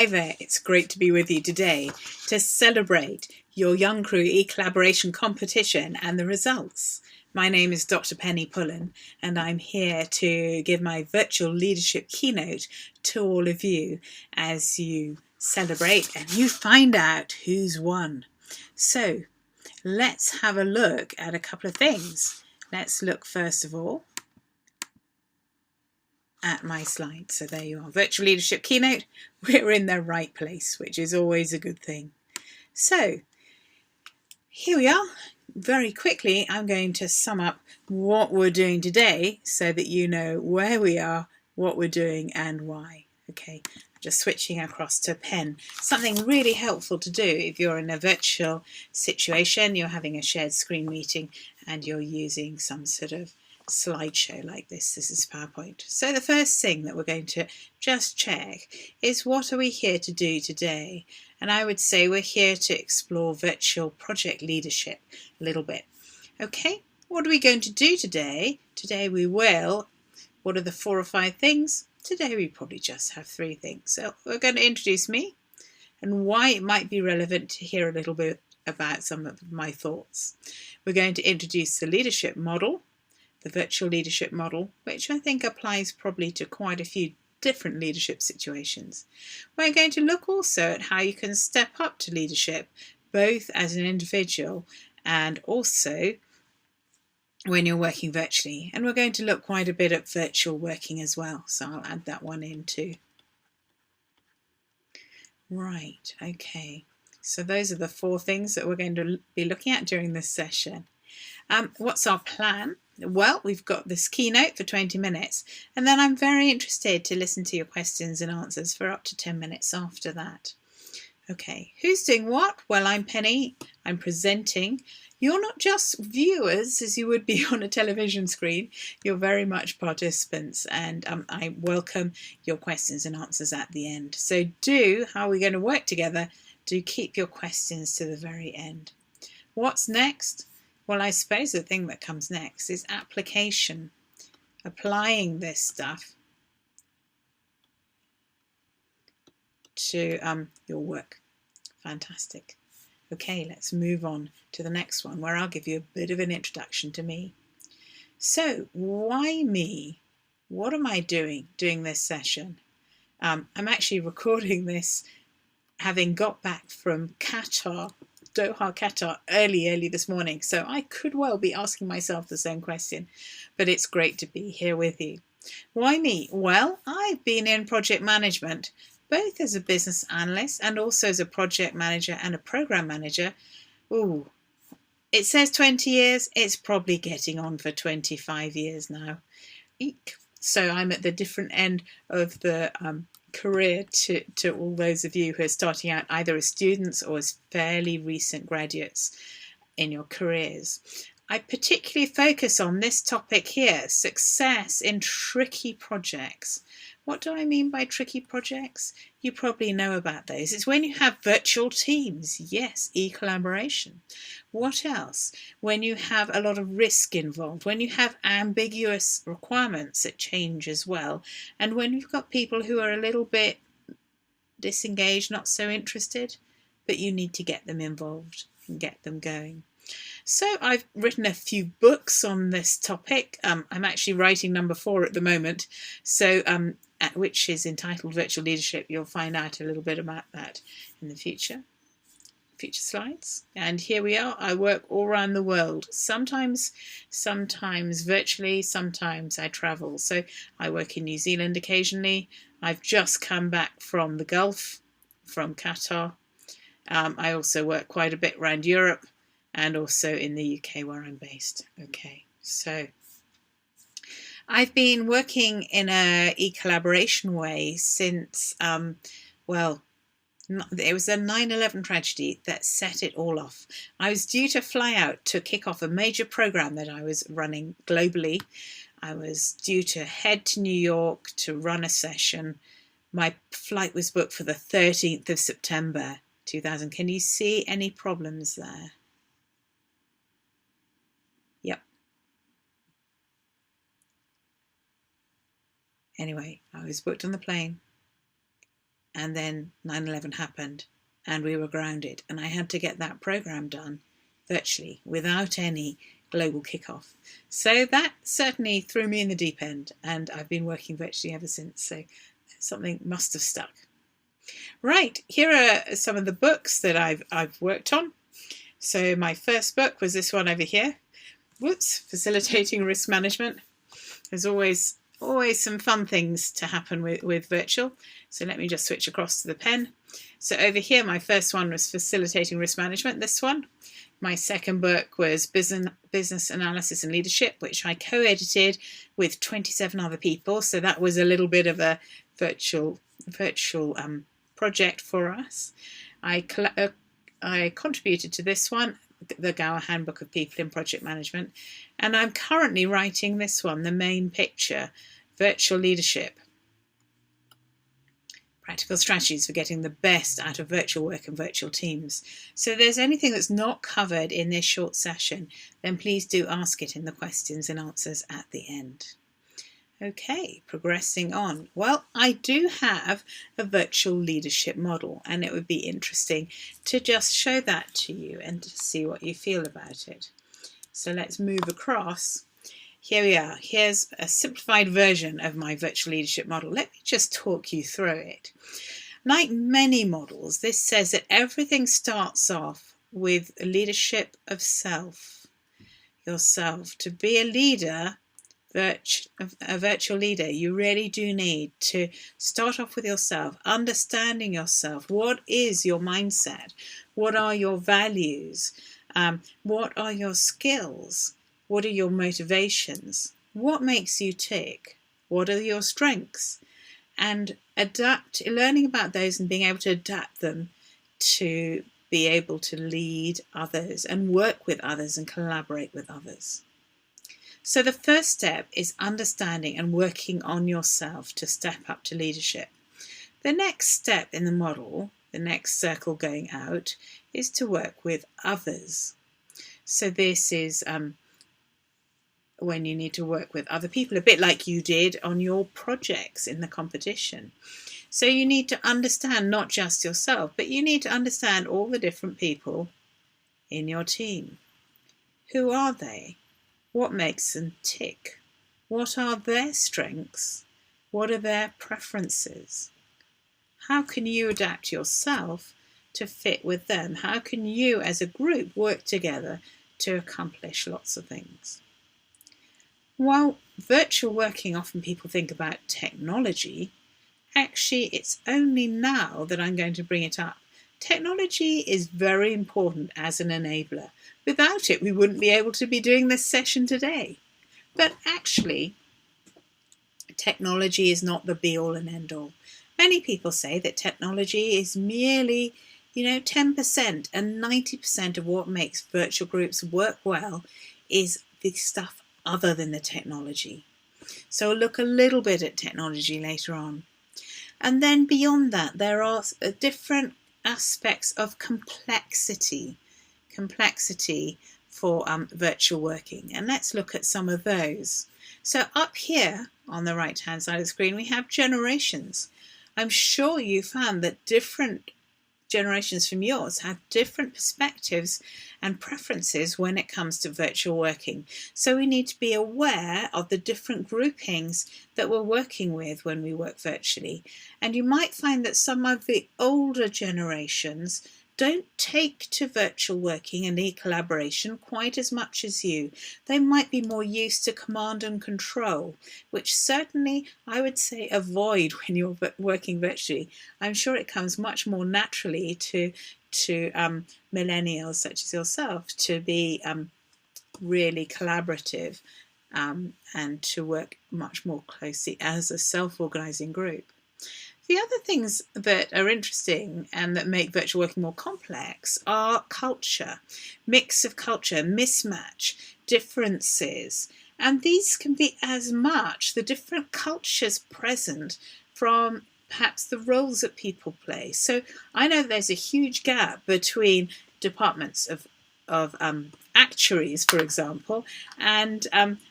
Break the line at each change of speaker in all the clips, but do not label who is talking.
Hi there, it's great to be with you today to celebrate your Young Crew e-collaboration competition and the results. My name is Dr. Penny Pullen and I'm here to give my virtual leadership keynote to all of you as you celebrate and you find out who's won. So let's have a look at a couple of things. Let's look first of all at my slide. So there you are, virtual leadership keynote. We're in the right place, which is always a good thing. So here we are. Very quickly, I'm going to sum up what we're doing today so that you know where we are, what we're doing and why. Okay, just switching across to pen. Something really helpful to do if you're in a virtual situation, you're having a shared screen meeting and you're using some sort of slideshow like this. This is PowerPoint. So the first thing that we're going to just check is what are we here to do today? And I would say we're here to explore virtual project leadership a little bit. Okay, what are we going to do today? Today we will, what are the 4 or 5 things? Today we probably just have 3 things. So we're going to introduce me and why it might be relevant to hear a little bit about some of my thoughts. We're going to introduce the leadership model, the virtual leadership model, which I think applies probably to quite a few different leadership situations. We're going to look also at how you can step up to leadership, both as an individual and also when you're working virtually. And we're going to look quite a bit at virtual working as well, so I'll add that one in too. Right, okay. So those are the 4 things that we're going to be looking at during this session. What's our plan? Well, we've got this keynote for 20 minutes, and then I'm very interested to listen to your questions and answers for up to 10 minutes after that. Okay, who's doing what? Well, I'm Penny. I'm presenting. You're not just viewers as you would be on a television screen. You're very much participants, and I welcome your questions and answers at the end. So how are we going to work together? Do keep your questions to the very end. What's next? Well, I suppose the thing that comes next is application, applying this stuff to your work. Fantastic. Okay, let's move on to the next one where I'll give you a bit of an introduction to me. So, why me? What am I doing this session? I'm actually recording this having got back from Doha, Qatar, early this morning. So I could well be asking myself the same question, but it's great to be here with you. Why me? Well, I've been in project management, both as a business analyst and also as a project manager and a program manager. Ooh, it says 20 years. It's probably getting on for 25 years now. Eek. So I'm at the different end of the career to all those of you who are starting out either as students or as fairly recent graduates in your careers. I particularly focus on this topic here, success in tricky projects. What do I mean by tricky projects? You probably know about those. It's when you have virtual teams. Yes, e-collaboration. What else? When you have a lot of risk involved, when you have ambiguous requirements that change as well, and when you've got people who are a little bit disengaged, not so interested, but you need to get them involved and get them going. So I've written a few books on this topic. I'm actually writing number 4 at the moment, so which is entitled Virtual Leadership. You'll find out a little bit about that in the future slides. And here we are. I work all around the world, sometimes virtually, sometimes I travel. So I work in New Zealand occasionally. I've just come back from the Gulf, from Qatar. I also work quite a bit around Europe and also in the UK where I'm based. Okay, so I've been working in a e-collaboration way since, well, it was a 9/11 tragedy that set it all off. I was due to fly out to kick off a major program that I was running globally. I was due to head to New York to run a session. My flight was booked for the 13th of September 2000. Can you see any problems there? Yep. Anyway, I was booked on the plane. and then 9/11 happened and we were grounded, and I had to get that program done virtually without any global kickoff. So that certainly threw me in the deep end, and I've been working virtually ever since. So something must have stuck. Right, here are some of the books that I've worked on. So my first book was this one over here. Facilitating risk management. There's always some fun things to happen with virtual. So let me just switch across to the pen. So over here, my first one was facilitating risk management, this one. My second book was business analysis and leadership, which I co-edited with 27 other people. So that was a little bit of a virtual project for us. I contributed to this one, the Gower Handbook of People in Project Management, and I'm currently writing this one, the main picture, Virtual Leadership. Practical strategies for getting the best out of virtual work and virtual teams. So if there's anything that's not covered in this short session, then please do ask it in the questions and answers at the end. Okay, progressing on. Well, I do have a virtual leadership model, and it would be interesting to just show that to you and to see what you feel about it. So let's move across. Here we are. Here's a simplified version of my virtual leadership model. Let me just talk you through it. Like many models, this says that everything starts off with leadership of self, yourself. To be a leader, a virtual leader, you really do need to start off with yourself, understanding yourself. What is your mindset? What are your values? What are your skills? What are your motivations? What makes you tick? What are your strengths? And learning about those and being able to adapt them to be able to lead others and work with others and collaborate with others. So the first step is understanding and working on yourself to step up to leadership. The next step in the model, the next circle going out, is to work with others. So this is when you need to work with other people, a bit like you did on your projects in the competition. So you need to understand not just yourself, but you need to understand all the different people in your team. Who are they? What makes them tick? What are their strengths? What are their preferences? How can you adapt yourself to fit with them? How can you as a group work together to accomplish lots of things? While virtual working, often people think about technology, actually it's only now that I'm going to bring it up. Technology is very important as an enabler. Without it, we wouldn't be able to be doing this session today. But actually, technology is not the be-all and end-all. Many people say that technology is merely, 10%, and 90% of what makes virtual groups work well is the stuff other than the technology. So we'll look a little bit at technology later on. And then beyond that, there are different aspects of complexity for virtual working. And let's look at some of those. So up here on the right hand side of the screen, we have generations. I'm sure you found that different generations from yours have different perspectives and preferences when it comes to virtual working. So we need to be aware of the different groupings that we're working with when we work virtually. And you might find that some of the older generations don't take to virtual working and e-collaboration quite as much as you. They might be more used to command and control, which certainly I would say avoid when you're working virtually. I'm sure it comes much more naturally to millennials such as yourself to be really collaborative and to work much more closely as a self-organising group. The other things that are interesting and that make virtual working more complex are culture, mix of culture, mismatch, differences. And these can be as much the different cultures present from perhaps the roles that people play. So I know there's a huge gap between departments of actuaries, for example, and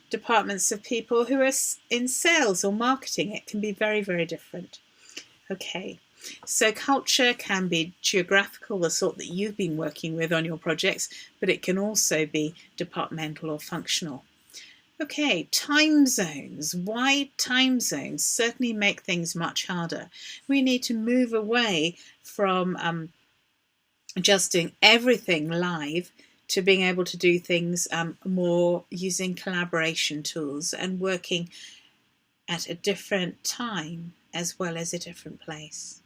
departments of people who are in sales or marketing. It can be very, very different. Okay, So culture can be geographical, the sort that you've been working with on your projects, but it can also be departmental or functional. Okay, time zones. Wide time zones certainly make things much harder. We need to move away from just doing everything live to being able to do things more using collaboration tools and working at a different time as well as a different place.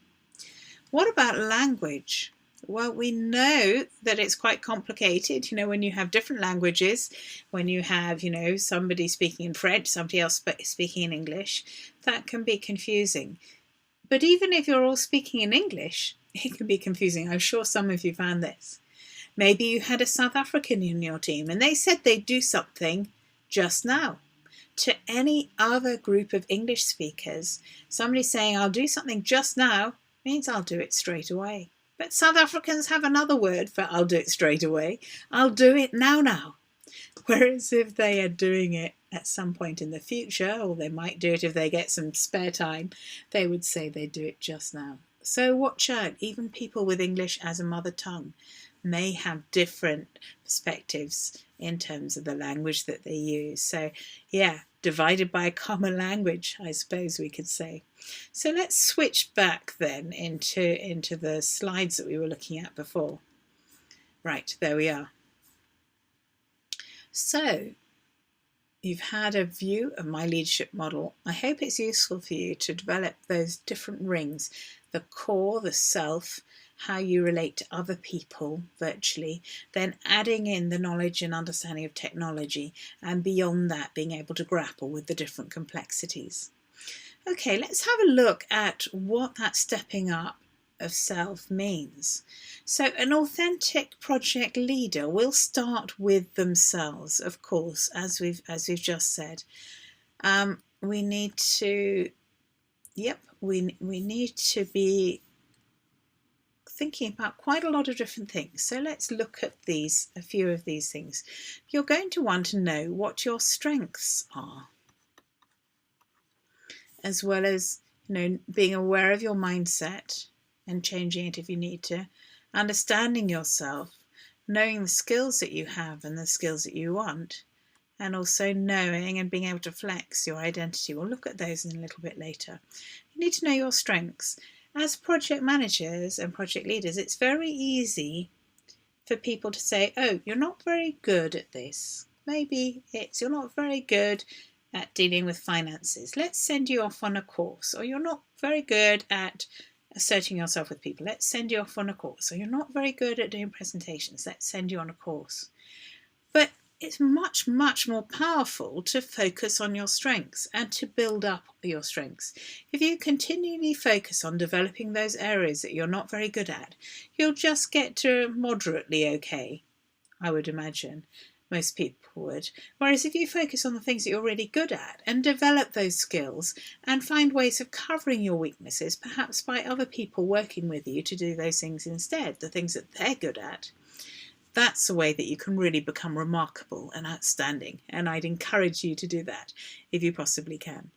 What about language? Well, we know that it's quite complicated. When you have different languages, when you have, somebody speaking in French, somebody else speaking in English, that can be confusing. But even if you're all speaking in English, it can be confusing. I'm sure some of you found this. Maybe you had a South African in your team and they said they'd do something just now. To any other group of English speakers, somebody saying, I'll do something just now, means I'll do it straight away. But South Africans have another word for I'll do it straight away. I'll do it now. Whereas if they are doing it at some point in the future, or they might do it if they get some spare time, they would say they do it just now. So watch out, even people with English as a mother tongue may have different perspectives in terms of the language that they use. So yeah, divided by a common language, I suppose we could say. So let's switch back then into the slides that we were looking at before. Right, there we are. So you've had a view of my leadership model. I hope it's useful for you to develop those different rings, the core, the self, how you relate to other people virtually, then adding in the knowledge and understanding of technology, and beyond that being able to grapple with the different complexities. Okay, let's have a look at what that stepping up of self means. So an authentic project leader will start with themselves, of course, as we've just said. We need to be thinking about quite a lot of different things. So let's look at a few of these things. You're going to want to know what your strengths are, as well as being aware of your mindset and changing it if you need to, understanding yourself, knowing the skills that you have and the skills that you want, and also knowing and being able to flex your identity. We'll look at those in a little bit later. You need to know your strengths. As project managers and project leaders, it's very easy for people to say, oh, you're not very good at this. Maybe you're not very good at dealing with finances. Let's send you off on a course. Or you're not very good at asserting yourself with people. Let's send you off on a course. Or you're not very good at doing presentations. Let's send you on a course. But it's much, much more powerful to focus on your strengths and to build up your strengths. If you continually focus on developing those areas that you're not very good at, you'll just get to moderately okay, I would imagine. Most people would. Whereas if you focus on the things that you're really good at and develop those skills and find ways of covering your weaknesses, perhaps by other people working with you to do those things instead, the things that they're good at, that's a way that you can really become remarkable and outstanding. And I'd encourage you to do that if you possibly can.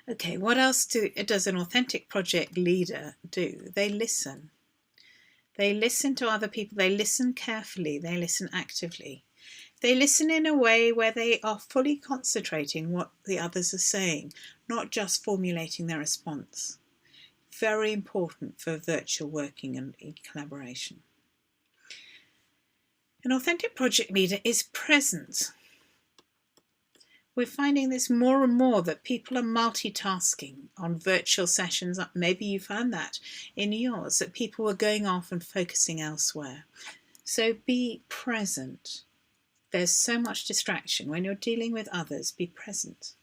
Okay, what else does an authentic project leader do? They listen. They listen to other people. They listen carefully. They listen actively. They listen in a way where they are fully concentrating what the others are saying, not just formulating their response. Very important for virtual working and collaboration. An authentic project leader is present. We're finding this more and more, that people are multitasking on virtual sessions. Maybe you found that in yours, that people were going off and focusing elsewhere. So be present. There's so much distraction. When you're dealing with others, be present.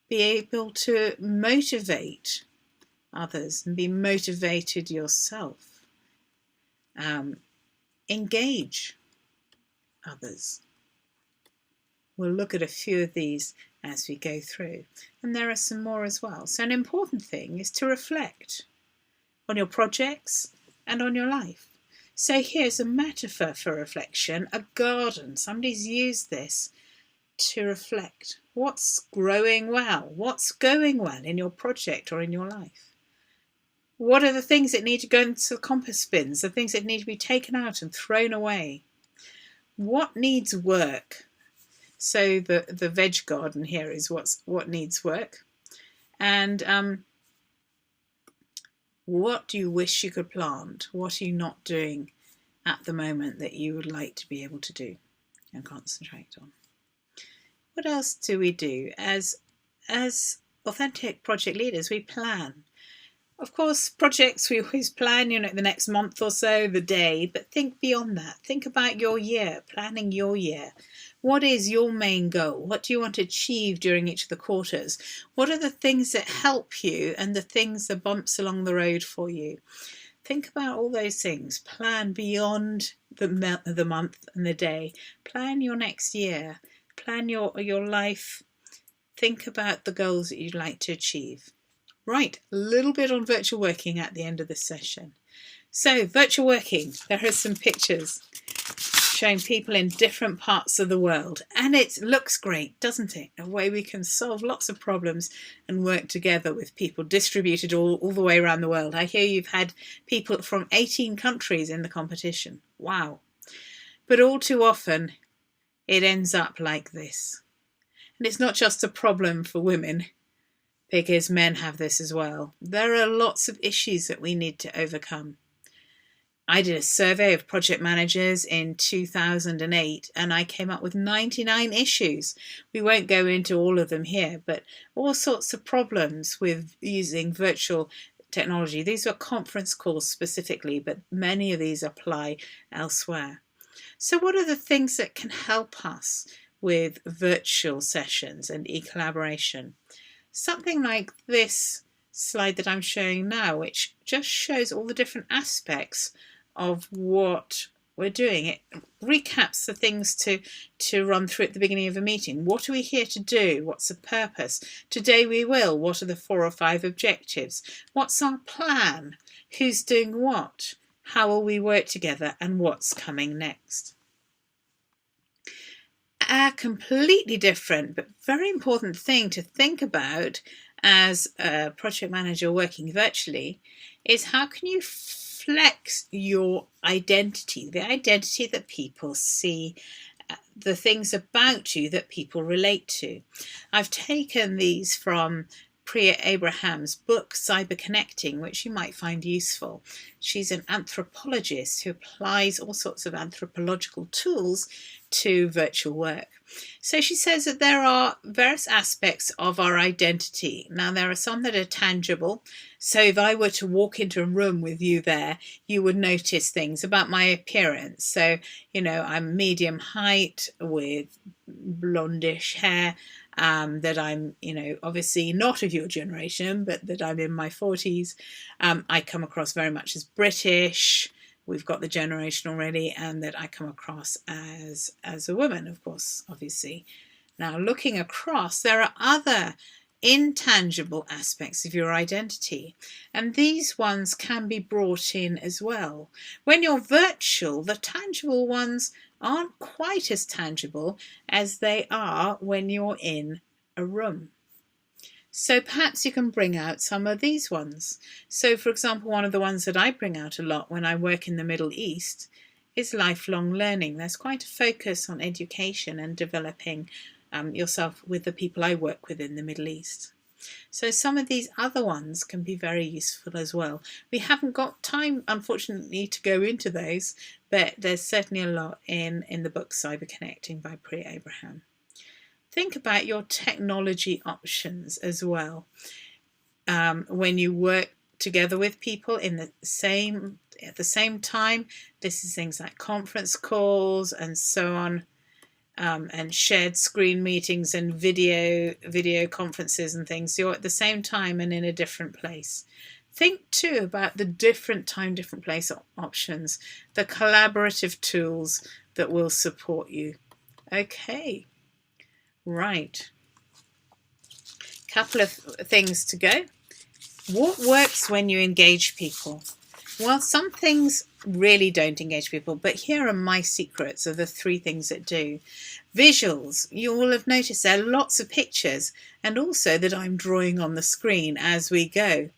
Be able to motivate others and be motivated yourself. Engage others. We'll look at a few of these as we go through, and there are some more as well. So an important thing is to reflect on your projects and on your life. So here's a metaphor for reflection, a garden. Somebody's used this to reflect. What's growing well? What's going well in your project or in your life? What are the things that need to go into the compost bins, the things that need to be taken out and thrown away? What needs work? So the veg garden here is what needs work. And what do you wish you could plant? What are you not doing at the moment that you would like to be able to do and concentrate on? What else do we do? As authentic project leaders, we plan. Of course, projects, we always plan, the next month or so, the day, but think beyond that. Think about your year, planning your year. What is your main goal? What do you want to achieve during each of the quarters? What are the things that help you and the things, the bumps along the road for you? Think about all those things. Plan beyond the month and the day. Plan your next year. Plan your life. Think about the goals that you'd like to achieve. Right, a little bit on virtual working at the end of this session. So, virtual working, there are some pictures showing people in different parts of the world. And it looks great, doesn't it? A way we can solve lots of problems and work together with people distributed all the way around the world. I hear you've had people from 18 countries in the competition. Wow. But all too often, it ends up like this. And it's not just a problem for women, because men have this as well. There are lots of issues that we need to overcome. I did a survey of project managers in 2008 and I came up with 99 issues. We won't go into all of them here, but all sorts of problems with using virtual technology. These are conference calls specifically, but many of these apply elsewhere. So what are the things that can help us with virtual sessions and e-collaboration? Something like this slide that I'm showing now, which just shows all the different aspects of what we're doing. It recaps the things to run through at the beginning of a meeting. What are we here to do? What's the purpose? Today we will. What are the 4 or 5 objectives? What's our plan? Who's doing what? How will we work together? And what's coming next? A completely different but very important thing to think about as a project manager working virtually is how can you flex your identity, the identity that people see, the things about you that people relate to. I've taken these from Priya Abraham's book, Cyber Connecting, which you might find useful. She's an anthropologist who applies all sorts of anthropological tools to virtual work. So she says that there are various aspects of our identity. Now, there are some that are tangible. So if I were to walk into a room with you there, you would notice things about my appearance. So, I'm medium height with blondish hair. That I'm, obviously not of your generation, but that I'm in my 40s. I come across very much as British. We've got the generation already, and that I come across as a woman, of course, obviously. Now, looking across, there are other intangible aspects of your identity, and these ones can be brought in as well. When you're virtual, the tangible ones aren't quite as tangible as they are when you're in a room. So perhaps you can bring out some of these ones. So for example, one of the ones that I bring out a lot when I work in the Middle East is lifelong learning. There's quite a focus on education and developing yourself with the people I work with in the Middle East. So some of these other ones can be very useful as well. We haven't got time, unfortunately, to go into those, but there's certainly a lot in the book Cyber Connecting by Priya Abraham. Think about your technology options as well. When you work together with people at the same time, this is things like conference calls and so on. And shared screen meetings and video conferences and things. You're at the same time and in a different place. Think too about the different time, different place options, the collaborative tools that will support you. Okay, right. Couple of things to go. What works when you engage people? Well, some things really don't engage people, but here are my secrets of the 3 things that do. Visuals. You will have noticed there are lots of pictures and also that I'm drawing on the screen as we go.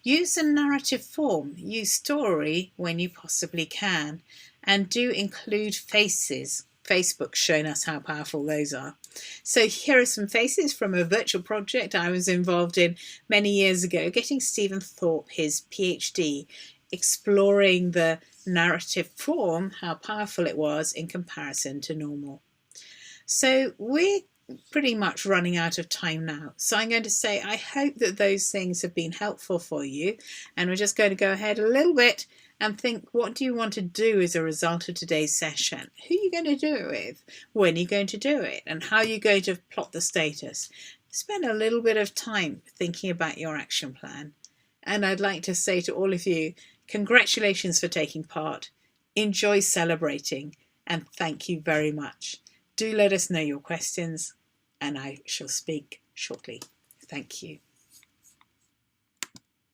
Use a narrative form, use story when you possibly can, and do include faces. Facebook's shown us how powerful those are. So here are some faces from a virtual project I was involved in many years ago, getting Stephen Thorpe his PhD, exploring the narrative form, how powerful it was in comparison to normal. So we're pretty much running out of time now. So I'm going to say I hope that those things have been helpful for you. And we're just going to go ahead a little bit and think, what do you want to do as a result of today's session? Who are you going to do it with? When are you going to do it? And how are you going to plot the status? Spend a little bit of time thinking about your action plan. And I'd like to say to all of you, congratulations for taking part. Enjoy celebrating, and thank you very much. Do let us know your questions, and I shall speak shortly. Thank you.